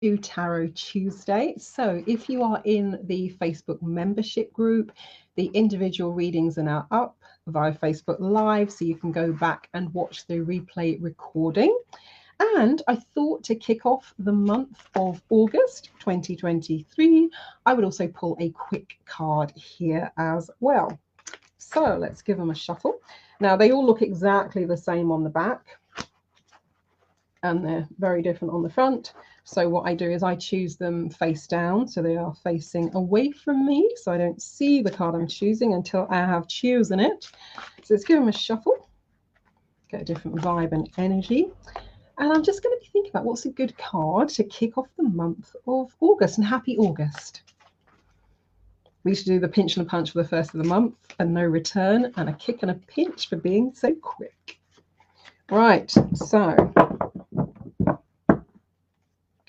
to Tarot Tuesday. So if you are in the Facebook membership group, the individual readings are now up via Facebook Live, so you can go back and watch the replay recording. And I thought to kick off the month of August 2023, I would also pull a quick card here as well. So let's give them a shuffle. Now they all look exactly the same on the back, and they're very different on the front. So what I do is I choose them face down, so they are facing away from me, so I don't see the card I'm choosing until I have chosen it. So let's give them a shuffle, get a different vibe and energy. And I'm just going to be thinking about what's a good card to kick off the month of August. And happy August. We used to do the pinch and a punch for the first of the month, and no return, and a kick and a pinch for being so quick. Right, so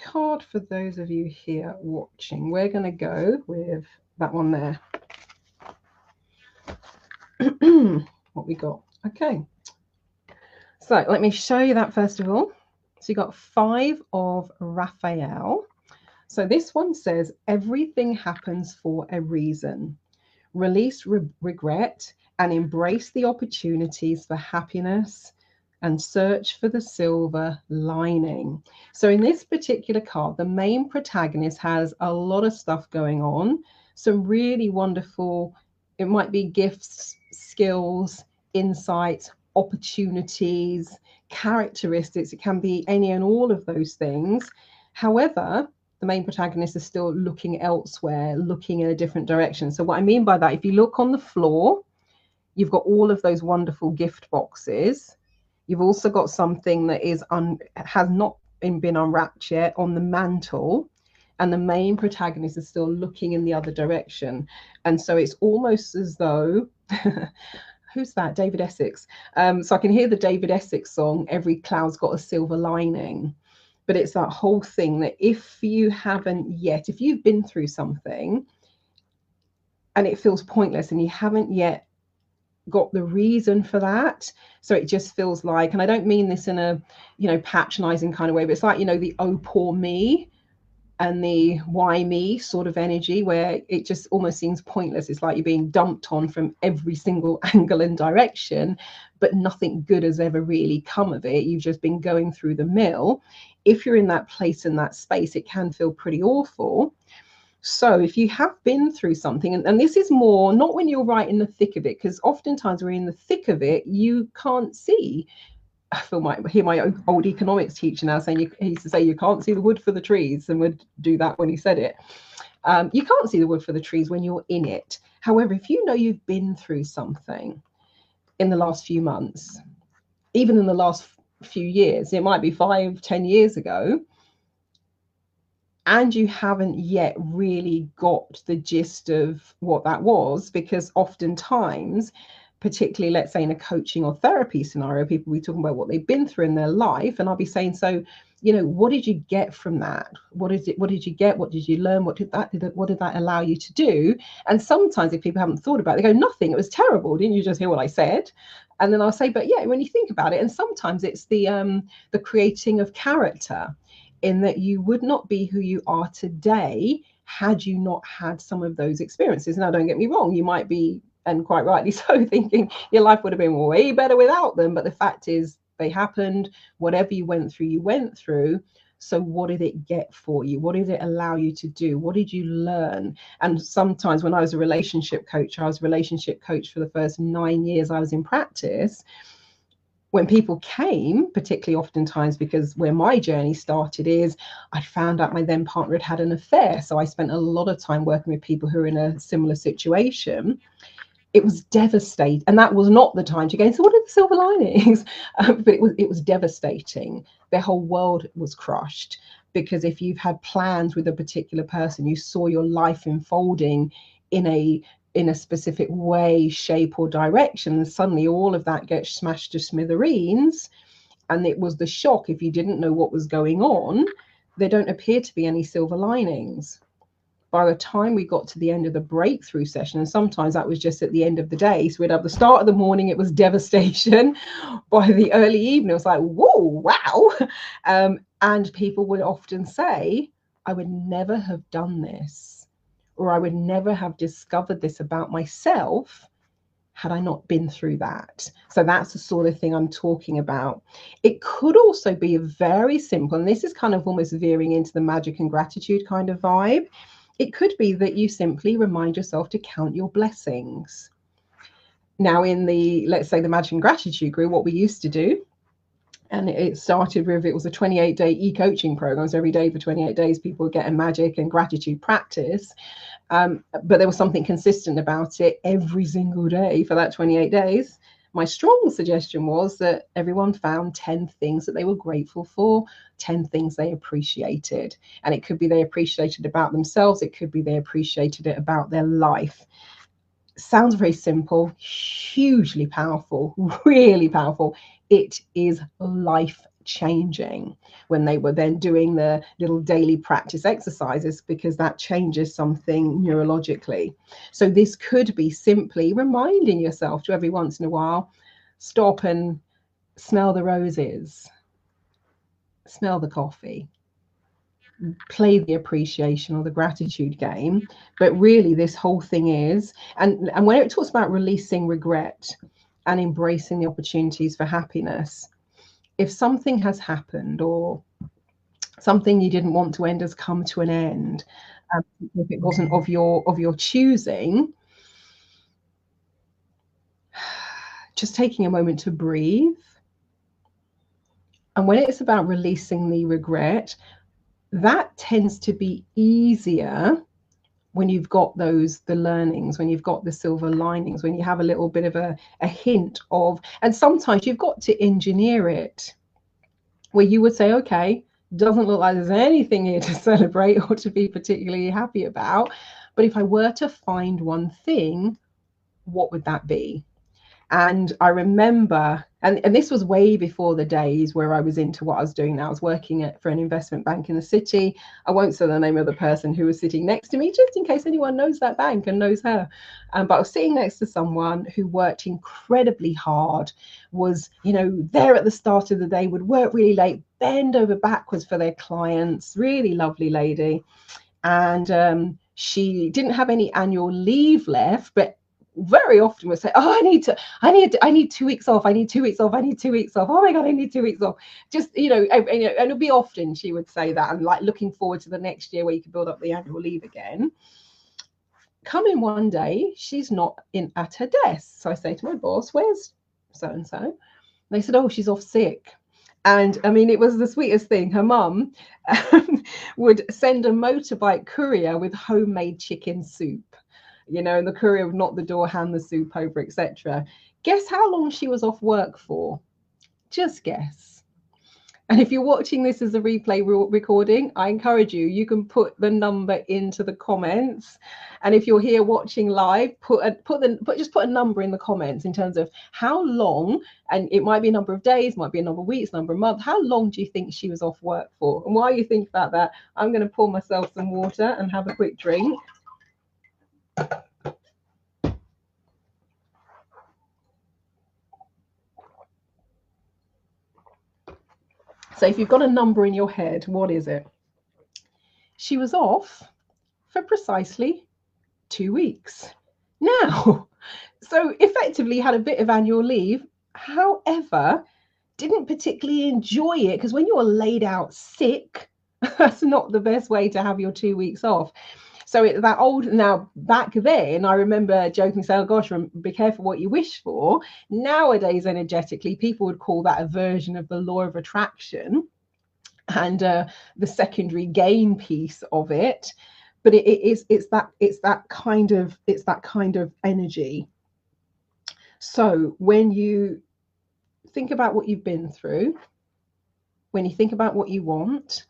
card for those of you here watching. We're going to go with that one there. What we got? Okay. So let me show you that first of all. So you got 5 of Raphael. So this one says, everything happens for a reason. Release regret and embrace the opportunities for happiness and search for the silver lining. So in this particular card, the main protagonist has a lot of stuff going on. Some really wonderful, it might be gifts, skills, insights, opportunities, characteristics. It can be any and all of those things. However, the main protagonist is still looking elsewhere, looking in a different direction. So what I mean by that, if you look on the floor, you've got all of those wonderful gift boxes. You've also got something that has not been unwrapped yet on the mantle, and the main protagonist is still looking in the other direction. And so it's almost as though who's that? David Essex. So I can hear the David Essex song, Every Cloud's Got a Silver Lining. But it's that whole thing that if you haven't yet, if you've been through something and it feels pointless and you haven't yet got the reason for that, so it just feels like, and I don't mean this in a patronizing kind of way, but it's like the oh poor me and the why me sort of energy, where it just almost seems pointless. It's like you're being dumped on from every single angle and direction, but nothing good has ever really come of it. You've just been going through the mill. If you're in that place, in that space, it can feel pretty awful. So if you have been through something, and this is more not when you're right in the thick of it, because oftentimes we're in the thick of it, you can't see. I hear my old economics teacher now saying, he used to say, you can't see the wood for the trees, and would do that when he said it. You can't see the wood for the trees when you're in it. However, if you know you've been through something in the last few months, even in the last few years, it might be 5-10 years ago, and you haven't yet really got the gist of what that was, because oftentimes, particularly let's say in a coaching or therapy scenario, people will be talking about what they've been through in their life, and I'll be saying, so what did you get from that? What did you get? What did you learn? What did that allow you to do? And sometimes if people haven't thought about it, they go, nothing, it was terrible, didn't you just hear what I said? And then I'll say, but yeah, when you think about it, and sometimes it's the creating of character, in that you would not be who you are today had you not had some of those experiences. Now, don't get me wrong, you might be, and quite rightly so, thinking your life would have been way better without them. But the fact is, they happened. Whatever you went through, you went through. So what did it get for you? What did it allow you to do? What did you learn? And sometimes when I was a relationship coach for the first 9 years I was in practice. When people came, particularly oftentimes, because where my journey started is I found out my then partner had had an affair. So I spent a lot of time working with people who are in a similar situation. It was devastating. And that was not the time to go, so what are the silver linings? But it was devastating. Their whole world was crushed, because if you've had plans with a particular person, you saw your life unfolding in a specific way, shape, or direction, and suddenly all of that gets smashed to smithereens. And it was the shock. If you didn't know what was going on, there don't appear to be any silver linings. By the time we got to the end of the breakthrough session, and sometimes that was just at the end of the day, so we'd have the start of the morning, it was devastation. By the early evening, it was like, whoa, wow. And people would often say, I would never have done this, or I would never have discovered this about myself had I not been through that. So that's the sort of thing I'm talking about. It could also be a very simple, and this is kind of almost veering into the magic and gratitude kind of vibe. It could be that you simply remind yourself to count your blessings. Now, in the, let's say, the magic and gratitude group, what we used to do, and it started with, it was a 28-day e-coaching program. So every day for 28 days, people would get a magic and gratitude practice. But there was something consistent about it every single day for that 28 days. My strong suggestion was that everyone found 10 things that they were grateful for, 10 things they appreciated. And it could be they appreciated about themselves. It could be they appreciated it about their life. Sounds very simple, hugely powerful, really powerful. It is life changing when they were then doing the little daily practice exercises, because that changes something neurologically. So this could be simply reminding yourself to every once in a while, stop and smell the roses, smell the coffee, play the appreciation or the gratitude game. But really this whole thing is, and when it talks about releasing regret and embracing the opportunities for happiness, if something has happened or something you didn't want to end has come to an end, if it wasn't of your choosing, just taking a moment to breathe. And when it's about releasing the regret, that tends to be easier when you've got the learnings, when you've got the silver linings, when you have a little bit of a hint of, and sometimes you've got to engineer it, where you would say, okay, doesn't look like there's anything here to celebrate or to be particularly happy about, but if I were to find one thing, what would that be? And I remember, and this was way before the days where I was into what I was doing now. I was working for an investment bank in the city. I won't say the name of the person who was sitting next to me, just in case anyone knows that bank and knows her. But I was sitting next to someone who worked incredibly hard, was, there at the start of the day, would work really late, bend over backwards for their clients, really lovely lady. And she didn't have any annual leave left, but very often would say, oh, I need 2 weeks off. I need 2 weeks off. I need 2 weeks off. Oh my God, I need 2 weeks off. Just, and it'll be often she would say that, and like looking forward to the next year where you can build up the annual leave again. Come in one day, she's not in at her desk. So I say to my boss, where's so-and-so? They said, oh, she's off sick. And I mean, it was the sweetest thing. Her mum would send a motorbike courier with homemade chicken soup. And the courier would knock the door, hand the soup over, etc. Guess how long she was off work for? Just guess. And if you're watching this as a replay recording, I encourage you can put the number into the comments. And if you're here watching live, just put a number in the comments in terms of how long, and it might be a number of days, might be a number of weeks, number of months. How long do you think she was off work for? And while you think about that, I'm going to pour myself some water and have a quick drink. So if you've got a number in your head, what is it? She was off for precisely 2 weeks. Now, so effectively had a bit of annual leave, however, didn't particularly enjoy it, because when you're laid out sick, that's not the best way to have your 2 weeks off. So now back then, I remember joking, saying, oh gosh, be careful what you wish for. Nowadays, energetically, people would call that a version of the law of attraction and the secondary gain piece of it. But it's that kind of energy. So when you think about what you've been through, when you think about what you want,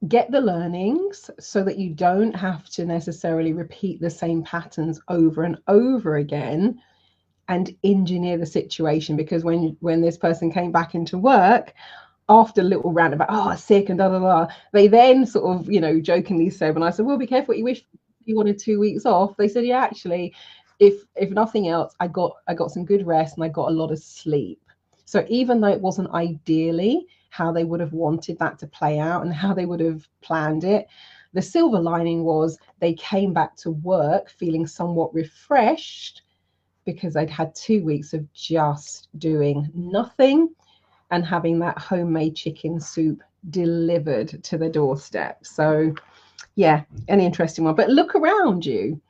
get the learnings so that you don't have to necessarily repeat the same patterns over and over again, and engineer the situation. Because when this person came back into work after a little rant about, oh, sick and they then sort of, jokingly said, when I said, well, be careful what you wish for, you wanted 2 weeks off, they said, yeah, actually, if nothing else, I got some good rest and I got a lot of sleep. So even though it wasn't ideally how they would have wanted that to play out and how they would have planned it. The silver lining was they came back to work feeling somewhat refreshed because they'd had 2 weeks of just doing nothing and having that homemade chicken soup delivered to the doorstep. So yeah, an interesting one. But look around you.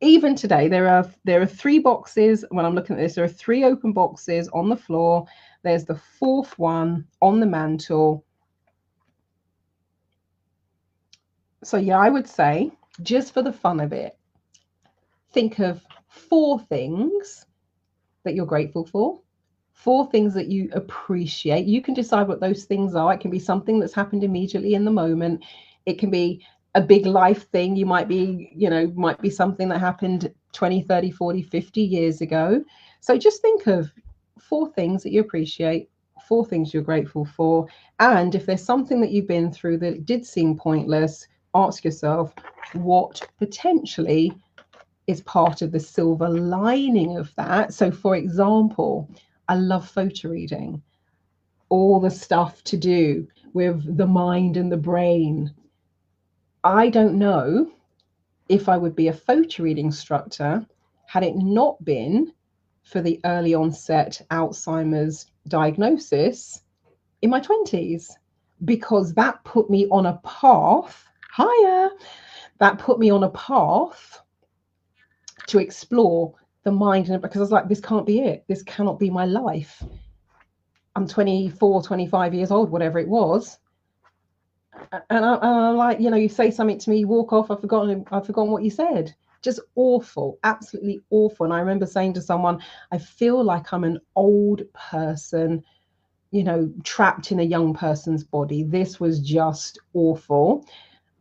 Even today, there are 3 boxes. When I'm looking at this, there are 3 open boxes on the floor. There's the 4th one on the mantle. So yeah, I would say, just for the fun of it, think of 4 things that you're grateful for, 4 things that you appreciate. You can decide what those things are. It can be something that's happened immediately in the moment. It can be a big life thing. You might be something that happened 20, 30, 40, 50 years ago. So just think of 4 things that you appreciate, 4 things you're grateful for. And if there's something that you've been through that did seem pointless, ask yourself what potentially is part of the silver lining of that. So for example, I love photo reading, all the stuff to do with the mind and the brain. I don't know if I would be a photo reading instructor had it not been for the early onset Alzheimer's diagnosis in my 20s, because that put me on a path that put me on a path to explore the mind. And because I was like, this can't be it. This cannot be my life. I'm 24, 25 years old, whatever it was. And I'm like, you say something to me, you walk off, I've forgotten what you said. Just awful, absolutely awful. And I remember saying to someone, I feel like I'm an old person, trapped in a young person's body. This was just awful.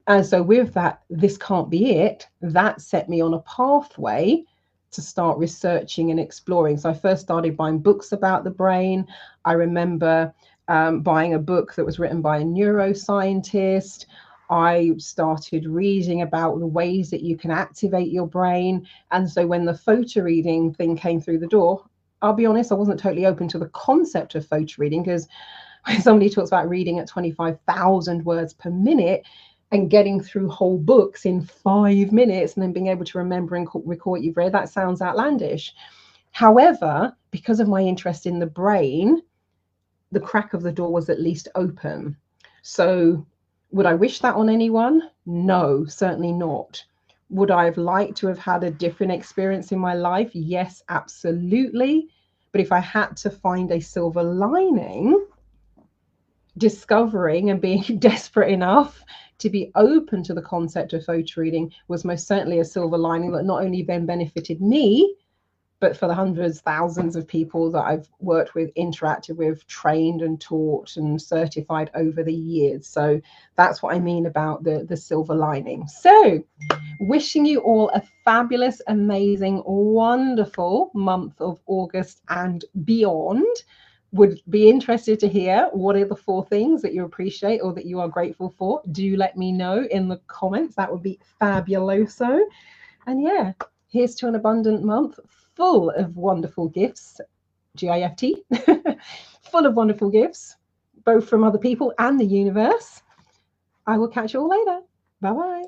And so with that, this can't be it, that set me on a pathway to start researching and exploring. So I first started buying books about the brain. I remember buying a book that was written by a neuroscientist. I started reading about the ways that you can activate your brain. And so when the photo reading thing came through the door, I'll be honest, I wasn't totally open to the concept of photo reading, because when somebody talks about reading at 25,000 words per minute and getting through whole books in 5 minutes and then being able to remember and recall what you've read, that sounds outlandish. However, because of my interest in the brain, the crack of the door was at least open. So would I wish that on anyone? No, certainly not. Would I have liked to have had a different experience in my life? Yes, absolutely. But if I had to find a silver lining, discovering and being desperate enough to be open to the concept of photo reading was most certainly a silver lining that not only then benefited me, but for the hundreds, thousands of people that I've worked with, interacted with, trained and taught and certified over the years. So that's what I mean about the silver lining. So wishing you all a fabulous, amazing, wonderful month of August and beyond. Would be interested to hear what are the 4 things that you appreciate or that you are grateful for. Do let me know in the comments. That would be fabuloso. And yeah, here's to an abundant month full of wonderful gifts, GIFT, full of wonderful gifts, both from other people and the universe. I will catch you all later. Bye-bye.